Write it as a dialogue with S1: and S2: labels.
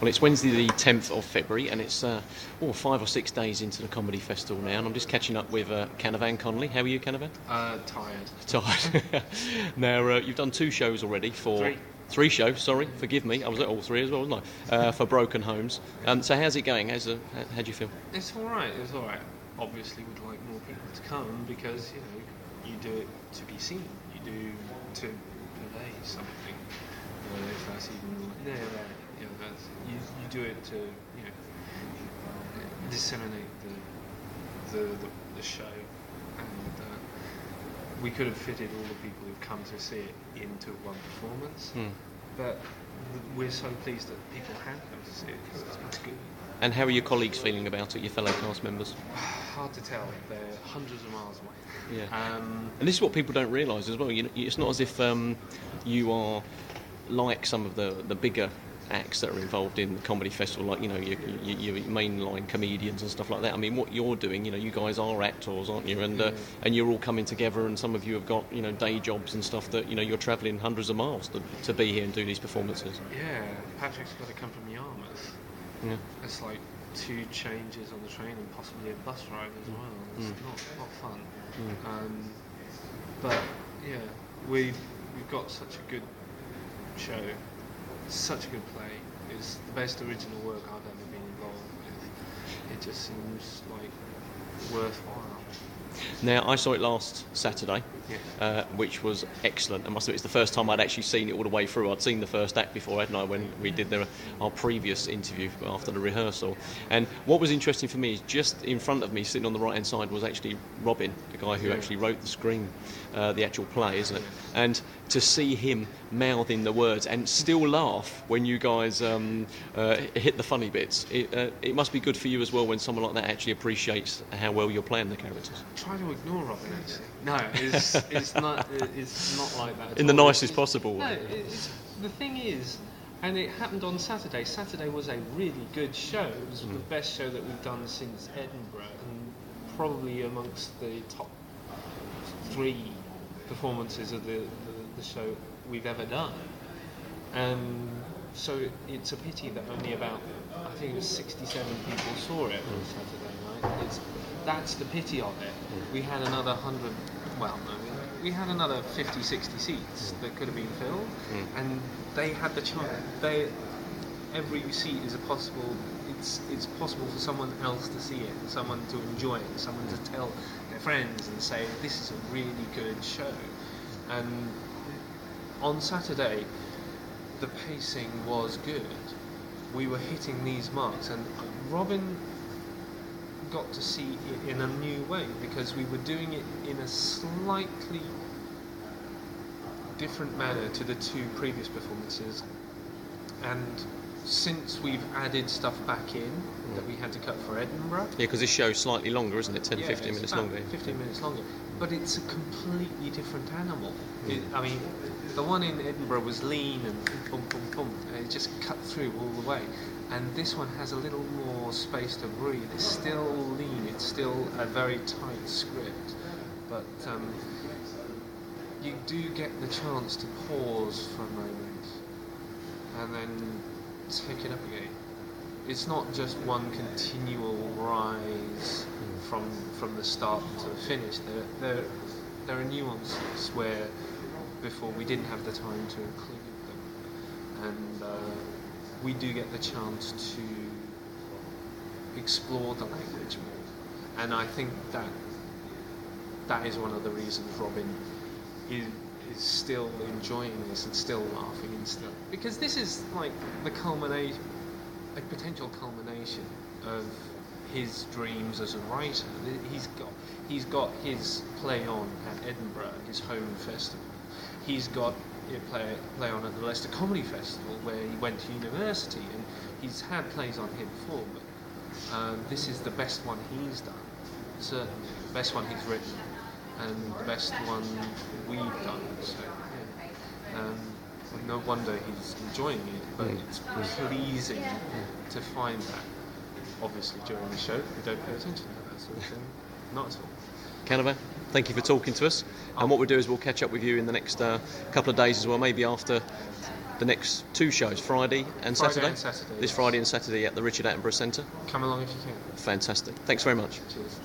S1: Well, it's Wednesday the 10th of February, and it's 5 or 6 days into the comedy festival now, and I'm just catching up with Canavan Connelly. How are you, Canavan?
S2: Tired.
S1: Tired. Now, you've done 2 shows already for... 3 shows, sorry, forgive me. I was at all 3 as well, wasn't I? For Broken Holmes. So how's it going? How do you feel?
S2: It's all right. Obviously, we'd like more people to come because, you do it to be seen. You do to convey something. If that's even... you do it to, disseminate the show. And we could have fitted all the people who've come to see it into one performance. But we're so pleased that people have come to see it because it's good.
S1: And how are your colleagues feeling about it, your fellow cast members?
S2: Hard to tell. They're hundreds of miles away.
S1: Yeah. And this is what people don't realise as well. It's not as if you are like some of the bigger acts that are involved in the comedy festival, like your mainline comedians and stuff like that. I mean, what you're doing, you guys are actors, aren't you? And you're all coming together, and some of you have got day jobs and stuff that you're travelling hundreds of miles to be here and do these performances.
S2: Yeah, Patrick's got to come from Yarmouth. Yeah, it's like 2 changes on the train and possibly a bus ride as well. It's not fun. But yeah, we've got such a good show. Such a good play. It's the best original work I've ever been involved with. It just seems like worthwhile.
S1: Now, I saw it last Saturday, which was excellent. I must admit, it's the first time I'd actually seen it all the way through. I'd seen the first act before, hadn't I, when we did our previous interview after the rehearsal. And what was interesting for me is just in front of me, sitting on the right-hand side, was actually Robin, the guy who actually wrote the actual play, isn't it? And to see him mouthing the words and still laugh when you guys hit the funny bits, it must be good for you as well when someone like that actually appreciates how well you're playing the characters.
S2: Try to ignore Robin, actually. No, it's not. It's not like that.
S1: In the nicest possible way.
S2: No, the thing is, and it happened on Saturday. Saturday was a really good show. It was the best show that we've done since Edinburgh, and probably amongst the top 3 performances of the show we've ever done. So it's a pity that only about, I think it was 67 people saw it on Saturday night. That's the pity of it. We had another 100, we had another 50, 60 seats that could have been filled, and they had the chance. Every seat is possible. It's possible for someone else to see it, someone to enjoy it, someone to tell their friends and say, this is a really good show. And on Saturday, the pacing was good. We were hitting these marks, and Robin got to see it in a new way because we were doing it in a slightly different manner to the 2 previous performances. And since we've added stuff back in that we had to cut for Edinburgh...
S1: Yeah, because this show's slightly longer, isn't it? 10, 15 minutes longer.
S2: 15 minutes longer. But it's a completely different animal. I mean, the one in Edinburgh was lean and boom, boom, boom, and it just cut through all the way. And this one has a little more space to breathe. It's still lean, it's still a very tight script. But you do get the chance to pause for a moment and then take it up again. It's not just one continual rise from the start to the finish. There are nuances where before we didn't have the time to include them, and we do get the chance to explore the language more. And I think that is one of the reasons Robin is still enjoying this and still laughing and stuff, because this is like the culmination, a potential culmination of his dreams as a writer. He's got his play on at Edinburgh, his home festival. He's got a play on at the Leicester Comedy Festival where he went to university, and he's had plays on here before, but this is the best one he's done, certainly the best one he's written, and the best one we've done. So, no wonder he's enjoying it, but it's pleasing to find that. Obviously, during the show, we don't pay attention to that sort of thing. Not at all.
S1: Canavan, thank you for talking to us. And what we'll do is we'll catch up with you in the next couple of days as well, maybe after the next 2 shows, Friday and
S2: Friday
S1: Saturday?
S2: and Saturday,
S1: This
S2: yes.
S1: Friday and Saturday at the Richard Attenborough Centre.
S2: Come along if you can.
S1: Fantastic. Thanks very much.
S2: Cheers.